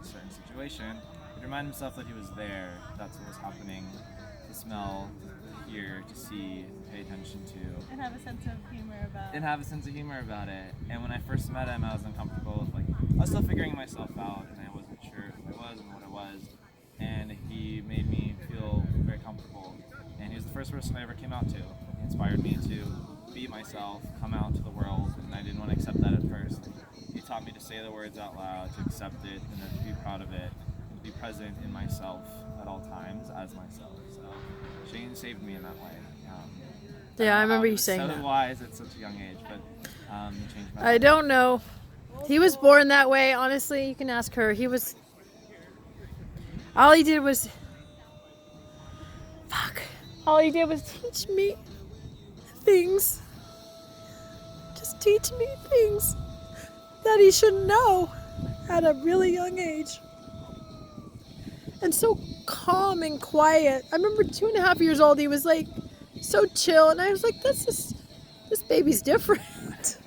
a certain situation, he'd remind himself that he was there, that's what was happening, to smell, to hear, to see, to pay attention to. And have a sense of humor about it. And have a sense of humor about it. And when I first met him, I was uncomfortable with, I was still figuring myself out, and I wasn't sure who I was and what I was. And he made me feel very comfortable. And he was the first person I ever came out to. He inspired me to be myself, come out to the world, and I didn't want to accept that at first. He taught me to say the words out loud, to accept it, and then to be proud of it, and to be present in myself at all times as myself. So Shane saved me in that way. Yeah, I remember you saying that. So wise at such a young age, but he changed my life. I don't know. He was born that way, honestly. You can ask her. All he did was teach me things. Just teach me things that he should know at a really young age. And so calm and quiet. I remember 2.5 years old, he was like so chill, and I was like, this baby's different.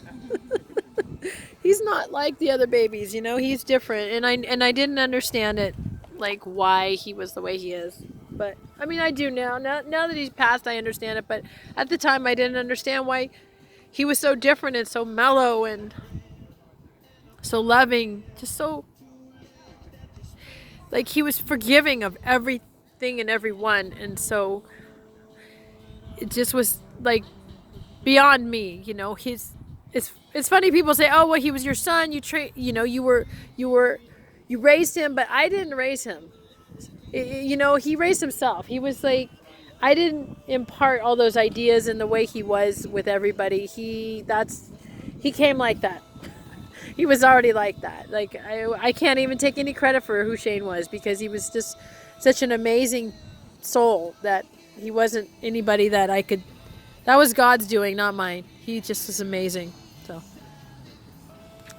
He's not like the other babies, he's different. And I didn't understand it, like why he was the way he is. But I mean, I do now. Now that he's passed, I understand it. But at the time, I didn't understand why he was so different and so mellow and so loving. Just so, like, he was forgiving of everything and everyone. And so it just was like beyond me, It's funny, people say, "Oh, well, he was your son. You raised him," but I didn't raise him. He raised himself. He was like, I didn't impart all those ideas and the way he was with everybody. He came like that. He was already like that. Like I can't even take any credit for who Shane was, because he was just such an amazing soul that he wasn't anybody that I could. That was God's doing, not mine. He just was amazing. So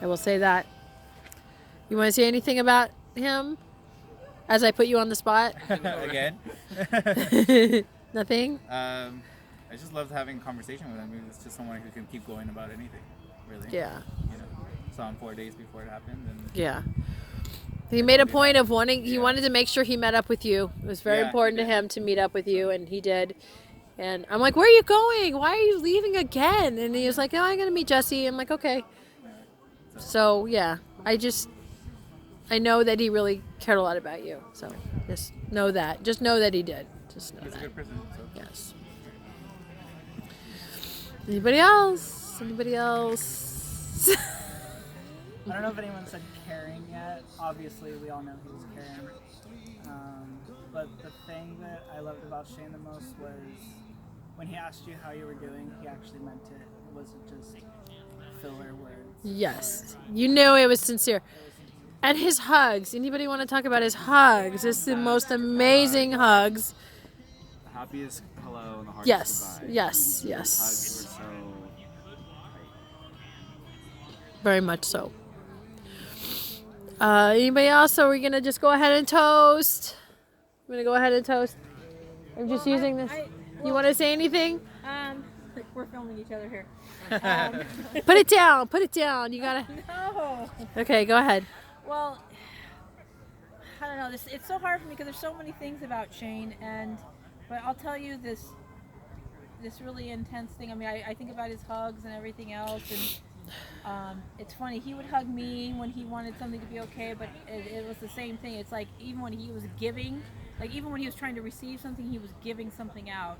I will say that. You want to say anything about him as I put you on the spot? Again? Nothing? I just loved having a conversation with him. He was just someone who can keep going about anything, really. Yeah. Saw him 4 days before it happened. And yeah. He made a point of he wanted to make sure he met up with you. It was very important to him to meet up with you, and he did. And I'm like, where are you going? Why are you leaving again? And he was like, oh, I'm going to meet Jesse. I'm like, okay. So, yeah, I know that he really cared a lot about you. So just know that. Just know that he did. Just know he's that. a good person. So. Yes. Anybody else? I don't know if anyone said caring yet. Obviously, we all know he was caring. But the thing that I loved about Shane the most was when he asked you how you were doing, he actually meant it. It wasn't just filler words. Yes. You knew it was sincere. And his hugs. Anybody want to talk about his hugs? It's the most amazing hugs. The happiest hello and the hardest goodbye. Yes. Those hugs were so very much so. Anybody else? Or are we going to just go ahead and toast? I'm going to go ahead and toast. I'm just using this. You want to say anything? We're filming each other here. Put it down. You got to. No. Okay, go ahead. Well, I don't know. It's so hard for me because there's so many things about Shane, but I'll tell you this really intense thing. I mean, I think about his hugs and everything else, and it's funny. He would hug me when he wanted something to be okay, but it was the same thing. It's like even when he was giving, like even when he was trying to receive something, he was giving something out.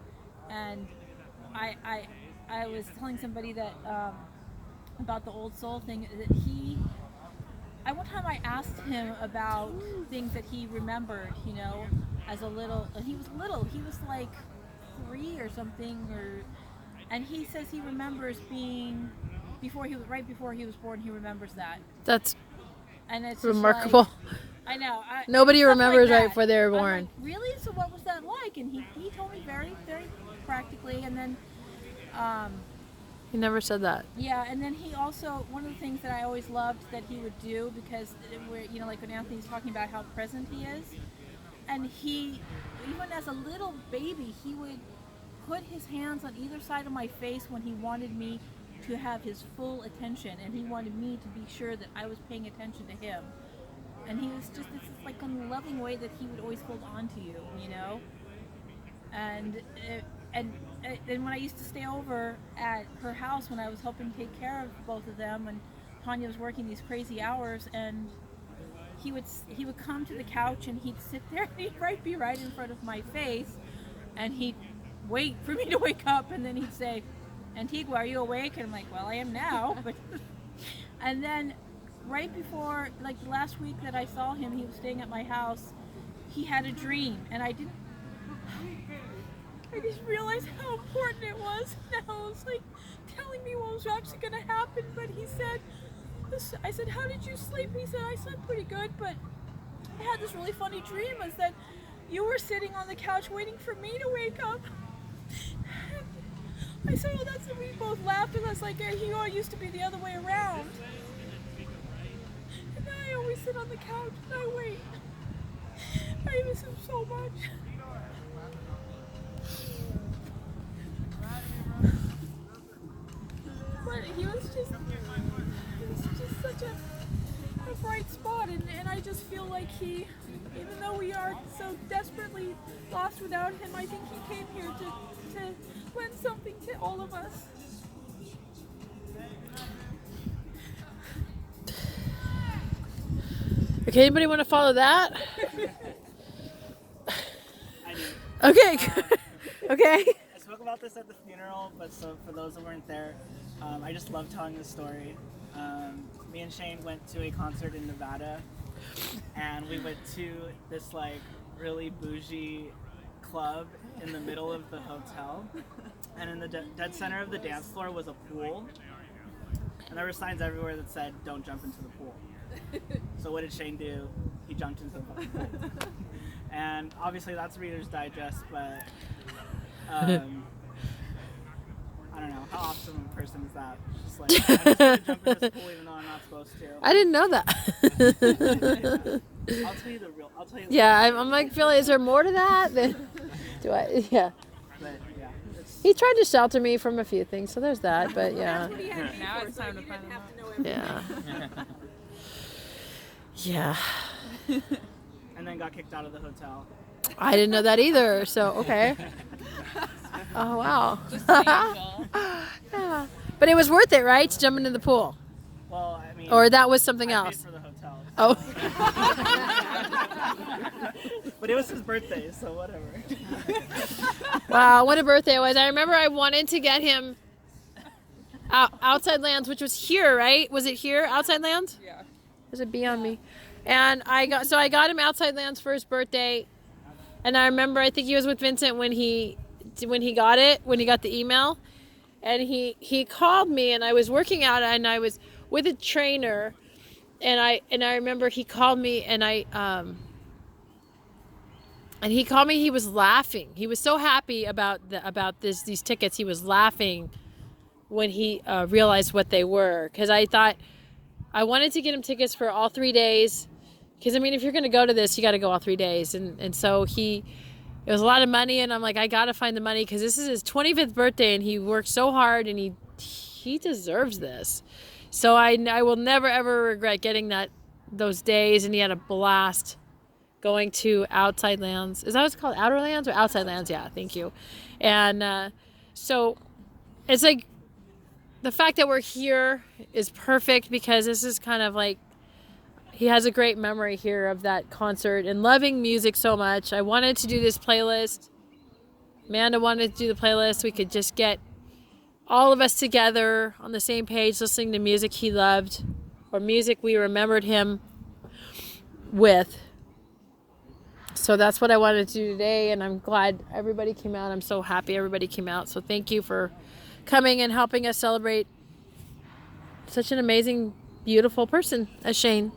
And I was telling somebody that about the old soul thing that one time I asked him about things that he remembered, as a little. He was little. He was like 3 or something, and he says he remembers being right before he was born. He remembers that. That's and it's remarkable. Like, I know. Nobody remembers like right before they were born. I'm like, really? So what was that like? And he told me very, very practically, and then. He never said that. Yeah, and then he also, one of the things that I always loved that he would do, because we're, like when Anthony's talking about how present he is, and he, even as a little baby, he would put his hands on either side of my face when he wanted me to have his full attention, and he wanted me to be sure that I was paying attention to him. and he was just this like loving way that he would always hold on to you, you know. And and when I used to stay over at her house when I was helping take care of both of them, and Tanya was working these crazy hours, and he would come to the couch and he'd sit there and he'd be right in front of my face, and he'd wait for me to wake up, and then he'd say, "Antigua, are you awake?" And I'm like, "Well, I am now." But and then right before, like the last week that I saw him, he was staying at my house. He had a dream, and I just realized how important it was. And I was like telling me what was actually going to happen, but he said, I said, "How did you sleep?" He said, "I slept pretty good, but I had this really funny dream. Is that you were sitting on the couch waiting for me to wake up." And I said, "Well, that's," and we both laughed, and I was like, "Yeah, he used to be the other way around. And now I always sit on the couch and I wait. I miss him so much." But he was just such a bright spot, and I just feel like he, even though we are so desperately lost without him, I think he came here to lend something to all of us. Okay, anybody want to follow that? I do. Okay. Okay. I spoke about this at the funeral, but so for those that weren't there, I just love telling this story. Me and Shane went to a concert in Nevada, and we went to this like really bougie club in the middle of the hotel, and in the dead center of the dance floor was a pool, and there were signs everywhere that said "Don't jump into the pool." So what did Shane do? He jumped into the pool. And obviously that's Reader's Digest, but I don't know, how awesome a person is that? Just like, I just want to jump in this pool even though I'm not supposed to. I didn't know that. I'll tell you the real, Yeah, I'm like, feeling, is there more to that? Do I? Yeah. But yeah, it's, He tried to shelter me from a few things, so there's that, but yeah. Now it's time to find him. Yeah. Yeah. and then got kicked out of the hotel. I didn't know that either, so okay. Oh, wow. Yeah. But it was worth it, right, to jump into the pool? Well, I mean, Or that was something I else? paid for the hotel. Oh. But it was his birthday, so whatever. Wow, what a birthday it was. I remember I wanted to get him Outside Lands, which was here, right? Was it here, Outside Lands? Yeah. There's a bee on me. And I got him Outside Lands for his birthday. And I remember, I think he was with Vincent when he got the email. And he called me, and I was working out, and I was with a trainer. And I remember he called me, and he called me. He was laughing. He was so happy about these tickets. He was laughing when he realized what they were. Because I thought I wanted to get him tickets for all 3 days. Because I mean, if you're going to go to this, you got to go all 3 days. And so it was a lot of money, and I'm like, I got to find the money because this is his 25th birthday, and he worked so hard, and he deserves this. So I will never ever regret getting those days, and he had a blast going to Outside Lands. Is that what it's called? Outer Lands or Outside Lands? Yeah, thank you. And so it's like the fact that we're here is perfect because this is kind of like he has a great memory here of that concert and loving music so much. I wanted to do this playlist. Amanda wanted to do the playlist. We could just get all of us together on the same page listening to music he loved or music we remembered him with. So that's what I wanted to do today, and I'm glad everybody came out. I'm so happy everybody came out. So thank you for coming and helping us celebrate such an amazing, beautiful person as Shane.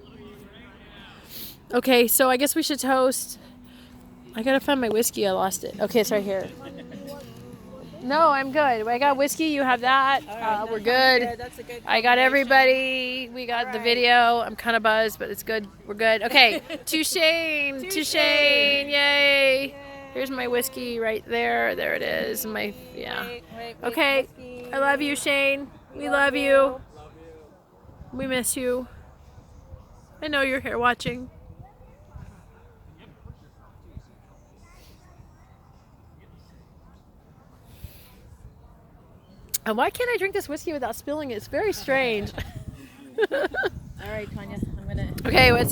Okay, so I guess we should toast. I gotta find my whiskey. I lost it. Okay, it's right here. No, I'm good. I got whiskey. You have that. We're good. That's a good. I got everybody. We got the video. I'm kind of buzzed, but it's good. We're good. Okay, to Shane. To Shane. Yay. Here's my whiskey right there. There it is. Yeah. Okay. I love you, Shane. We love you. We miss you. I know you're here watching. And why can't I drink this whiskey without spilling it? It's very strange. All right, Tanya, I'm gonna. Okay, what's